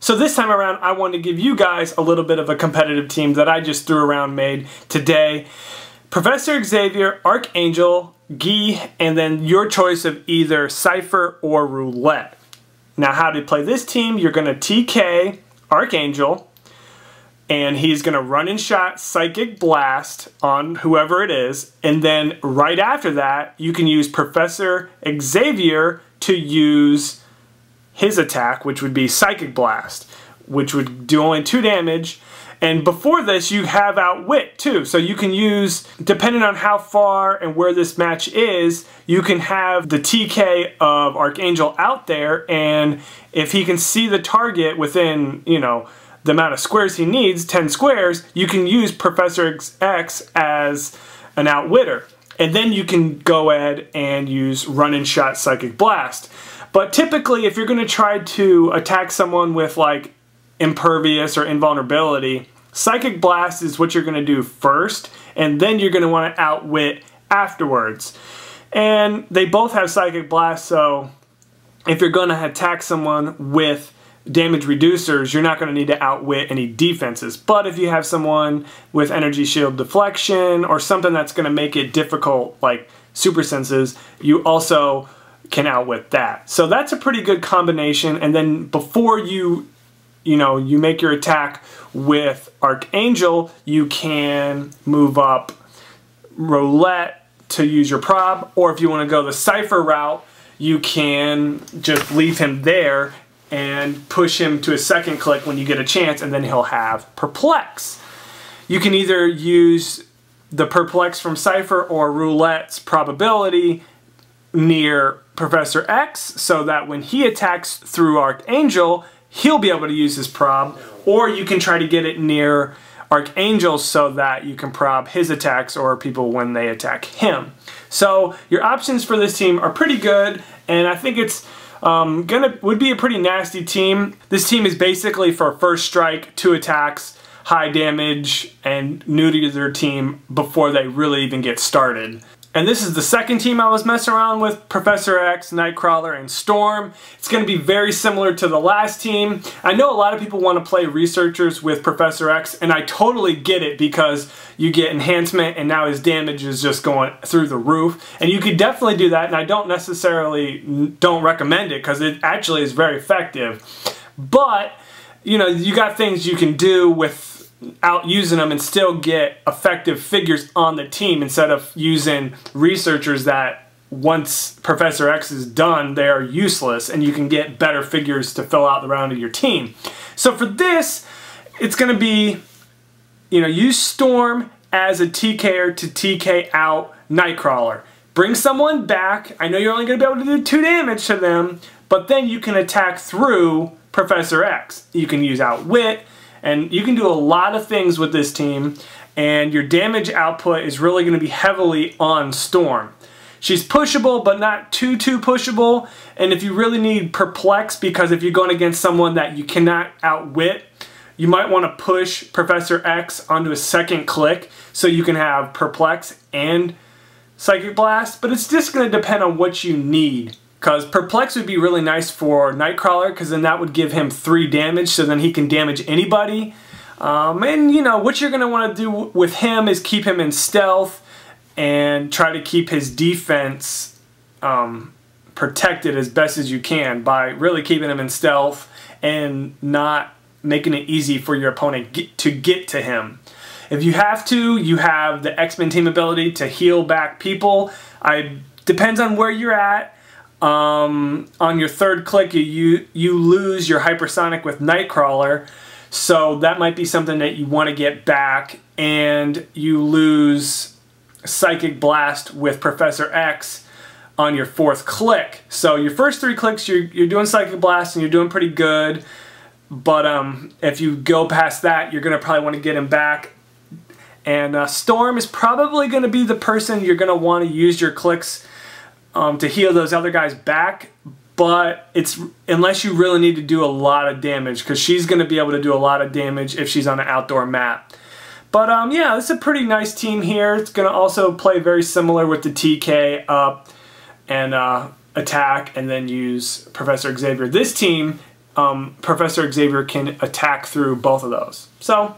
So this time around, I wanted to give you guys a little bit of a competitive team that I just threw around made today. Professor Xavier, Archangel, Guy, and then your choice of either Cypher or Roulette. Now how to play this team, you're going to TK Archangel, and he's going to run and shot Psychic Blast on whoever it is, and then right after that, you can use Professor Xavier to use his attack, which would be Psychic Blast, which would do only 2 damage. And before this, you have Outwit too. So you can use, depending on how far and where this match is, you can have the TK of Archangel out there, and if he can see the target within, you know, the amount of squares he needs, 10 squares, you can use Professor X as an Outwitter. And then you can go ahead and use Run and Shot Psychic Blast. But typically, if you're going to try to attack someone with like Impervious or Invulnerability, Psychic Blast is what you're going to do first, and then you're going to want to Outwit afterwards. And they both have Psychic Blast, so if you're going to attack someone with damage reducers, you're not going to need to outwit any defenses. But if you have someone with energy shield deflection or something that's going to make it difficult, like super senses, you also can outwit that. So that's a pretty good combination. And then before you make your attack with Archangel, you can move up Roulette to use your prob, or if you want to go the Cypher route, you can just leave him there and push him to a second click when you get a chance, and then he'll have Perplex. You can either use the Perplex from Cypher or Roulette's probability near Professor X, so that when he attacks through Archangel, he'll be able to use his prob, or you can try to get it near Archangel so that you can prob his attacks or people when they attack him. So your options for this team are pretty good, and I think it's would be a pretty nasty team. This team is basically for first strike, 2 attacks, high damage, and new to their team before they really even get started. And this is the second team I was messing around with, Professor X, Nightcrawler, and Storm. It's going to be very similar to the last team. I know a lot of people want to play Researchers with Professor X, and I totally get it because you get enhancement and now his damage is just going through the roof. And you could definitely do that, and I don't recommend it because it actually is very effective. But, you know, you got things you can do without using them and still get effective figures on the team instead of using Researchers that once Professor X is done, they are useless, and you can get better figures to fill out the round of your team. So for this, it's going to be, you know, use Storm as a TKer to TK out Nightcrawler. Bring someone back. I know you're only going to be able to do 2 damage to them, but then you can attack through Professor X. You can use Outwit, and you can do a lot of things with this team, and your damage output is really going to be heavily on Storm. She's pushable, but not too pushable, and if you really need Perplex, because if you're going against someone that you cannot outwit, you might want to push Professor X onto a second click so you can have Perplex and Psychic Blast, but it's just going to depend on what you need. Because Perplex would be really nice for Nightcrawler, because then that would give him 3 damage, so then he can damage anybody. And, you know, what you're going to want to do with him is keep him in stealth and try to keep his defense protected as best as you can by really keeping him in stealth and not making it easy for your opponent to get to him. If you have to, you have the X-Men team ability to heal back people. Depends on where you're at. On your 3rd click, you lose your hypersonic with Nightcrawler, so that might be something that you want to get back, and you lose Psychic Blast with Professor X on your 4th click. So your first 3 clicks, you're doing Psychic Blast and you're doing pretty good, but if you go past that, you're going to probably want to get him back. And Storm is probably going to be the person you're going to want to use your clicks to heal those other guys back, but it's unless you really need to do a lot of damage, because she's going to be able to do a lot of damage if she's on an outdoor map. But yeah, it's a pretty nice team here. It's going to also play very similar with the TK up and attack and then use Professor Xavier. This team Professor Xavier can attack through both of those. So,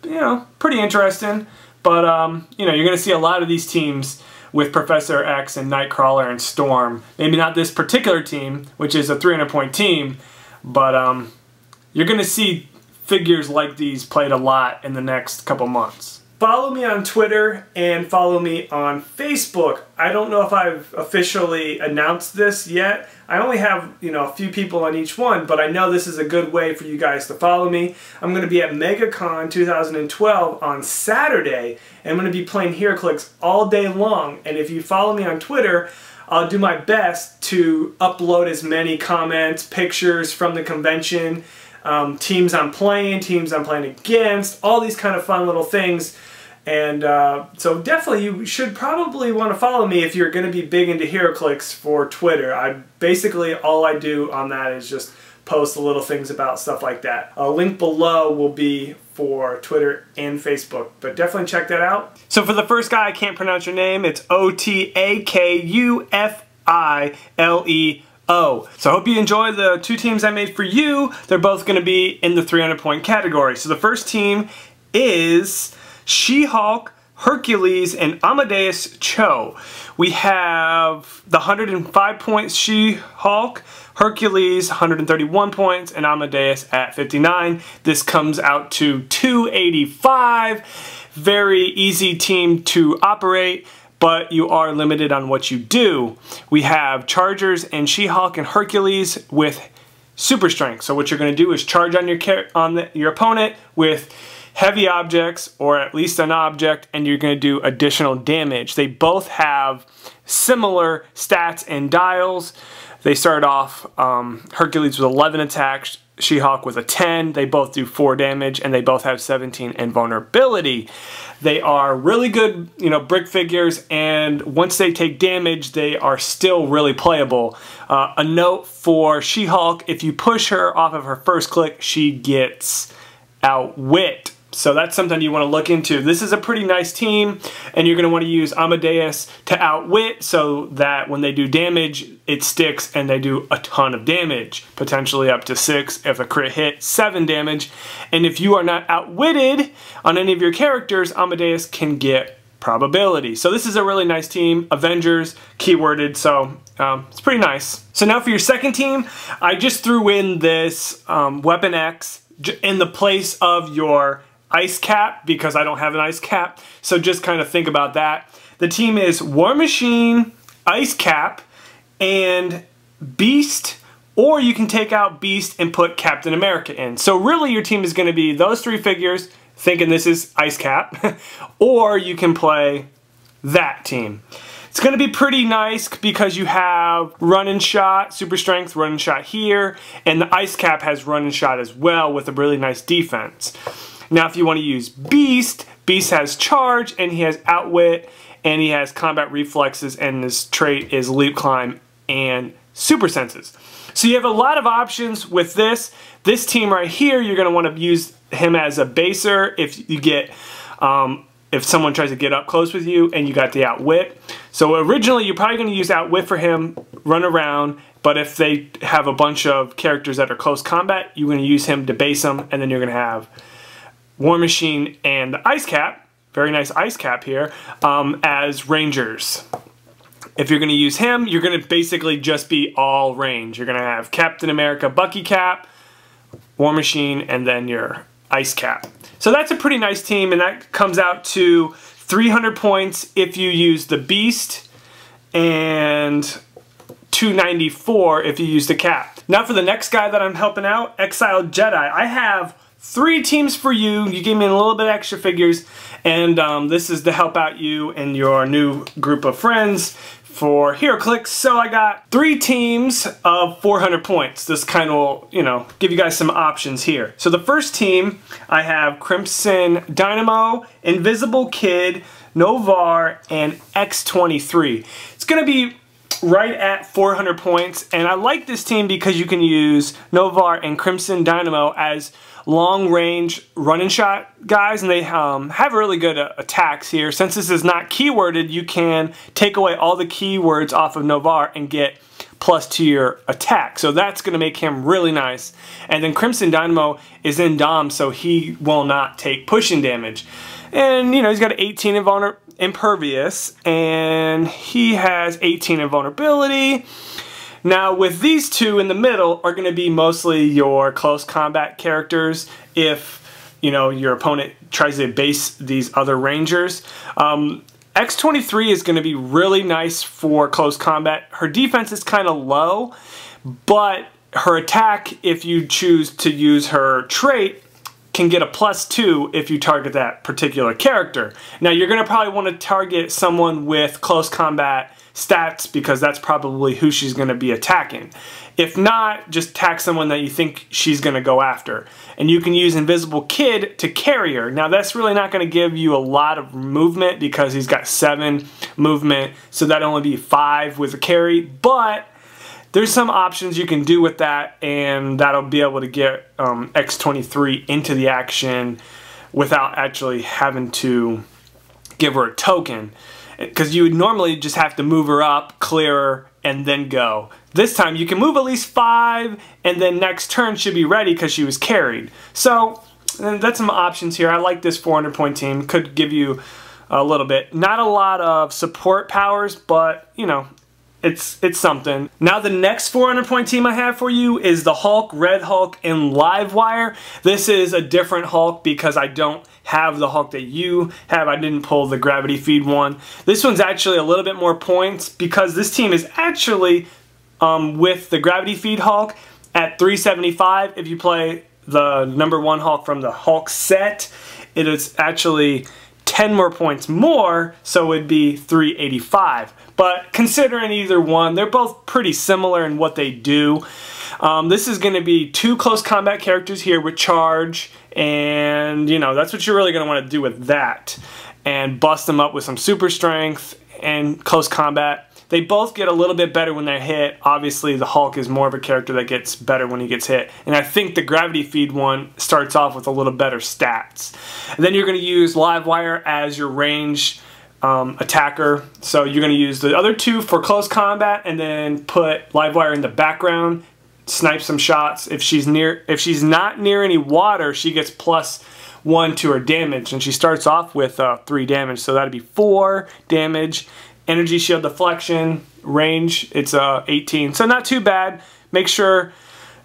you know, pretty interesting. But, you know, you're going to see a lot of these teams with Professor X and Nightcrawler and Storm. Maybe not this particular team, which is a 300-point team, but you're going to see figures like these played a lot in the next couple months. Follow me on Twitter and follow me on Facebook. I don't know if I've officially announced this yet. I only have, you know, a few people on each one, but I know this is a good way for you guys to follow me. I'm going to be at MegaCon 2012 on Saturday, and I'm going to be playing Heroclix all day long. And if you follow me on Twitter, I'll do my best to upload as many comments, pictures from the convention, teams I'm playing against, all these kind of fun little things. And so definitely you should probably want to follow me if you're going to be big into Heroclix for Twitter. Basically all I do on that is just post little things about stuff like that. A link below will be for Twitter and Facebook, but definitely check that out. So for the first guy, I can't pronounce your name. It's Otakufileo. So I hope you enjoy the two teams I made for you. They're both going to be in the 300-point category. So the first team is She-Hulk, Hercules, and Amadeus Cho. We have the 105 points She-Hulk, Hercules 131 points, and Amadeus at 59. This comes out to 285. Very easy team to operate, but you are limited on what you do. We have Chargers and She-Hulk and Hercules with super strength. So what you're going to do is charge on your opponent with heavy objects, or at least an object, and you're going to do additional damage. They both have similar stats and dials. They start off, Hercules with 11 attacks, She-Hulk with a 10. They both do 4 damage, and they both have 17 invulnerability. They are really good, you know, brick figures, and once they take damage, they are still really playable. A note for She-Hulk: if you push her off of her first click, she gets outwit. So that's something you want to look into. This is a pretty nice team, and you're going to want to use Amadeus to outwit so that when they do damage, it sticks and they do a ton of damage. Potentially up to 6, if a crit hit, 7 damage. And if you are not outwitted on any of your characters, Amadeus can get probability. So this is a really nice team. Avengers, keyworded, so it's pretty nice. So now for your second team, I just threw in this Weapon X in the place of your ice cap, because I don't have an ice cap, so just kind of think about that. The team is War Machine, Ice Cap, and Beast, or you can take out Beast and put Captain America in. So really your team is going to be those 3 figures, thinking this is Ice Cap, or you can play that team. It's going to be pretty nice because you have Run and Shot, Super Strength, Run and Shot here, and the Ice Cap has Run and Shot as well with a really nice defense. Now if you want to use Beast, Beast has Charge, and he has Outwit, and he has Combat Reflexes, and his trait is Leap, Climb, and Super Senses. So you have a lot of options with this. This team right here, you're going to want to use him as a baser if you get, if someone tries to get up close with you and you got the Outwit. So originally you're probably going to use Outwit for him, run around, but if they have a bunch of characters that are close combat, you're going to use him to base them, and then you're going to have War Machine and the Ice Cap, very nice Ice Cap here, as Rangers. If you're going to use him, you're going to basically just be all range. You're going to have Captain America Bucky Cap, War Machine, and then your Ice Cap. So that's a pretty nice team, and that comes out to 300 points if you use the Beast, and 294 if you use the Cap. Now for the next guy that I'm helping out, Exiled Jedi. I have 3 teams for you. You gave me a little bit extra figures, and this is to help out you and your new group of friends for Heroclix. So I got 3 teams of 400 points. This kind of will, you know, give you guys some options here. So the first team, I have Crimson Dynamo, Invisible Kid, Novar, and X-23. It's going to be right at 400 points, and I like this team because you can use Novar and Crimson Dynamo as long-range run-and-shot guys, and they have really good attacks here. Since this is not keyworded, you can take away all the keywords off of Novar and get plus to your attack. So that's going to make him really nice. And then Crimson Dynamo is in Dom, so he will not take pushing damage. And, you know, he's got 18 impervious, and he has 18 invulnerability. Now, with these two in the middle are going to be mostly your close combat characters if, you know, your opponent tries to base these other rangers. X23 is going to be really nice for close combat. Her defense is kind of low, but her attack, if you choose to use her trait, can get a +2 if you target that particular character. Now, you're going to probably want to target someone with close combat stats because that's probably who she's going to be attacking. If not, just attack someone that you think she's going to go after. And you can use Invisible Kid to carry her. Now, that's really not going to give you a lot of movement because he's got 7 movement, so that'd only be 5 with a carry, but there's some options you can do with that, and that'll be able to get X23 into the action without actually having to give her a token. Because you would normally just have to move her up, clear her, and then go. This time you can move at least 5, and then next turn should be ready because she was carried. So that's some options here. I like this 400-point team. Could give you a little bit. Not a lot of support powers, but, you know, it's something. Now the next 400-point team I have for you is the Hulk, Red Hulk, and Livewire. This is a different Hulk because I don't have the Hulk that you have. I didn't pull the Gravity Feed one. This one's actually a little bit more points because this team is actually with the Gravity Feed Hulk at 375. If you play the #1 Hulk from the Hulk set, it is actually 10 more points more, so it'd be 385. But considering either one, they're both pretty similar in what they do. This is going to be 2 close combat characters here with charge, and you know, that's what you're really going to want to do with that. And bust them up with some super strength and close combat. They both get a little bit better when they're hit. Obviously, the Hulk is more of a character that gets better when he gets hit. And I think the Gravity Feed one starts off with a little better stats. And then you're going to use Livewire as your range attacker. So you're going to use the other 2 for close combat, and then put Livewire in the background, snipe some shots. If she's not near any water, she gets +1 to her damage, and she starts off with 3 damage. So that'd be 4 damage. Energy shield deflection, range, it's 18. So not too bad. Make sure,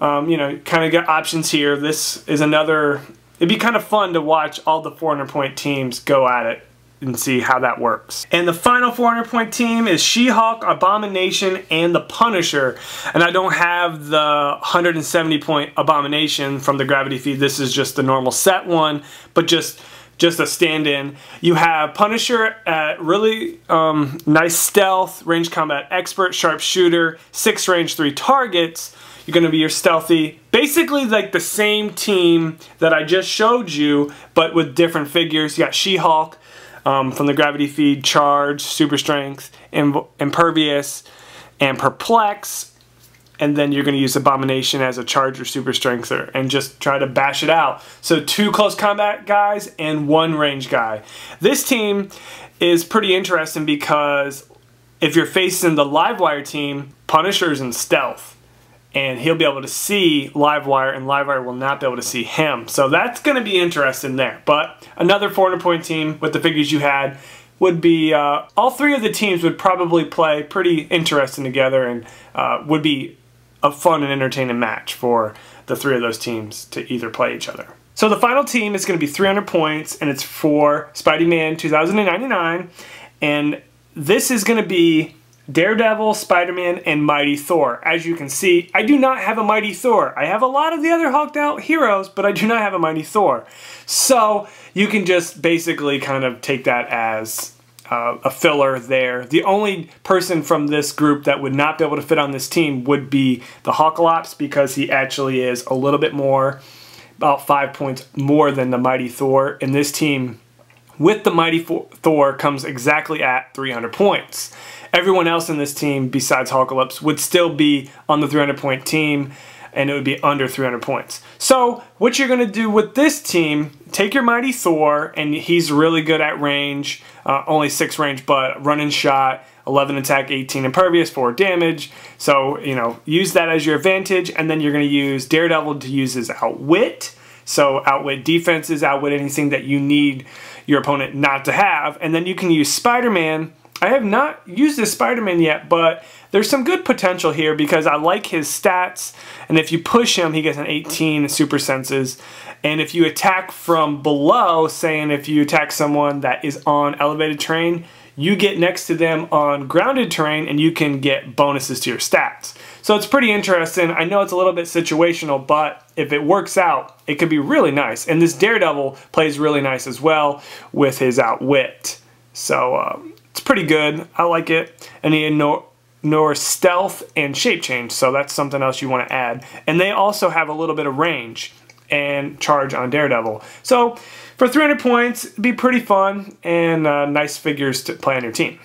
you know, kind of get options here. This is another, it'd be kind of fun to watch all the 400-point teams go at it and see how that works. And the final 400-point team is She-Hulk, Abomination, and the Punisher. And I don't have the 170-point Abomination from the Gravity Feed. This is just the normal set one, but just a stand-in. You have Punisher at really nice stealth, range combat expert, sharpshooter, 6 range, 3 targets. You're going to be your stealthy. Basically like the same team that I just showed you, but with different figures. You got She-Hulk from the Gravity Feed, charge, super strength, impervious, and perplex. And then you're going to use Abomination as a charger super strengther and just try to bash it out. So 2 close combat guys and 1 range guy. This team is pretty interesting because if you're facing the Livewire team, Punisher's in stealth. And he'll be able to see Livewire, and Livewire will not be able to see him. So that's going to be interesting there. But another 400-point team with the figures you had would be, all 3 of the teams would probably play pretty interesting together, and would be a fun and entertaining match for the 3 of those teams to either play each other. So the final team is going to be 300 points, and it's for Spidey-Man 2099, and this is going to be Daredevil, Spider-Man, and Mighty Thor. As you can see, I do not have a Mighty Thor. I have a lot of the other hulked out heroes, but I do not have a Mighty Thor. So you can just basically kind of take that as a filler there. The only person from this group that would not be able to fit on this team would be the Heroclix, because he actually is a little bit more, about 5 points more than the Mighty Thor. And this team with the Mighty Thor comes exactly at 300 points. Everyone else in this team besides Heroclix would still be on the 300-point team. and it would be under 300 points. So what you're going to do with this team, take your Mighty Thor, and he's really good at range, only 6 range, but running shot, 11 attack, 18 impervious, 4 damage. So, you know, use that as your advantage, and then you're going to use Daredevil to use his Outwit. So Outwit defenses, Outwit anything that you need your opponent not to have. And then you can use Spider-Man. I have not used this Spider-Man yet, but there's some good potential here because I like his stats. And if you push him, he gets an 18 super senses. And if you attack from below, saying if you attack someone that is on elevated terrain, you get next to them on grounded terrain and you can get bonuses to your stats. So it's pretty interesting. I know it's a little bit situational, but if it works out, it could be really nice. And this Daredevil plays really nice as well with his Outwit. So it's pretty good. I like it. And he ignores stealth and shape change, so that's something else you want to add. And they also have a little bit of range and charge on Daredevil. So for 300 points, it'd be pretty fun and nice figures to play on your team.